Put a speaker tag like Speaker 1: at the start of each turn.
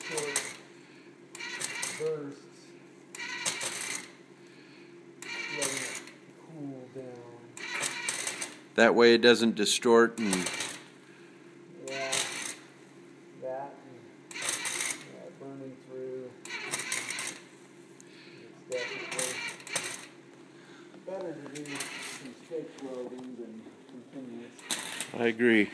Speaker 1: short bursts, letting it cool down.
Speaker 2: That way it doesn't distort and...
Speaker 1: Yeah, that and burning through. It's definitely better to do some stick welding than continuous.
Speaker 2: I agree.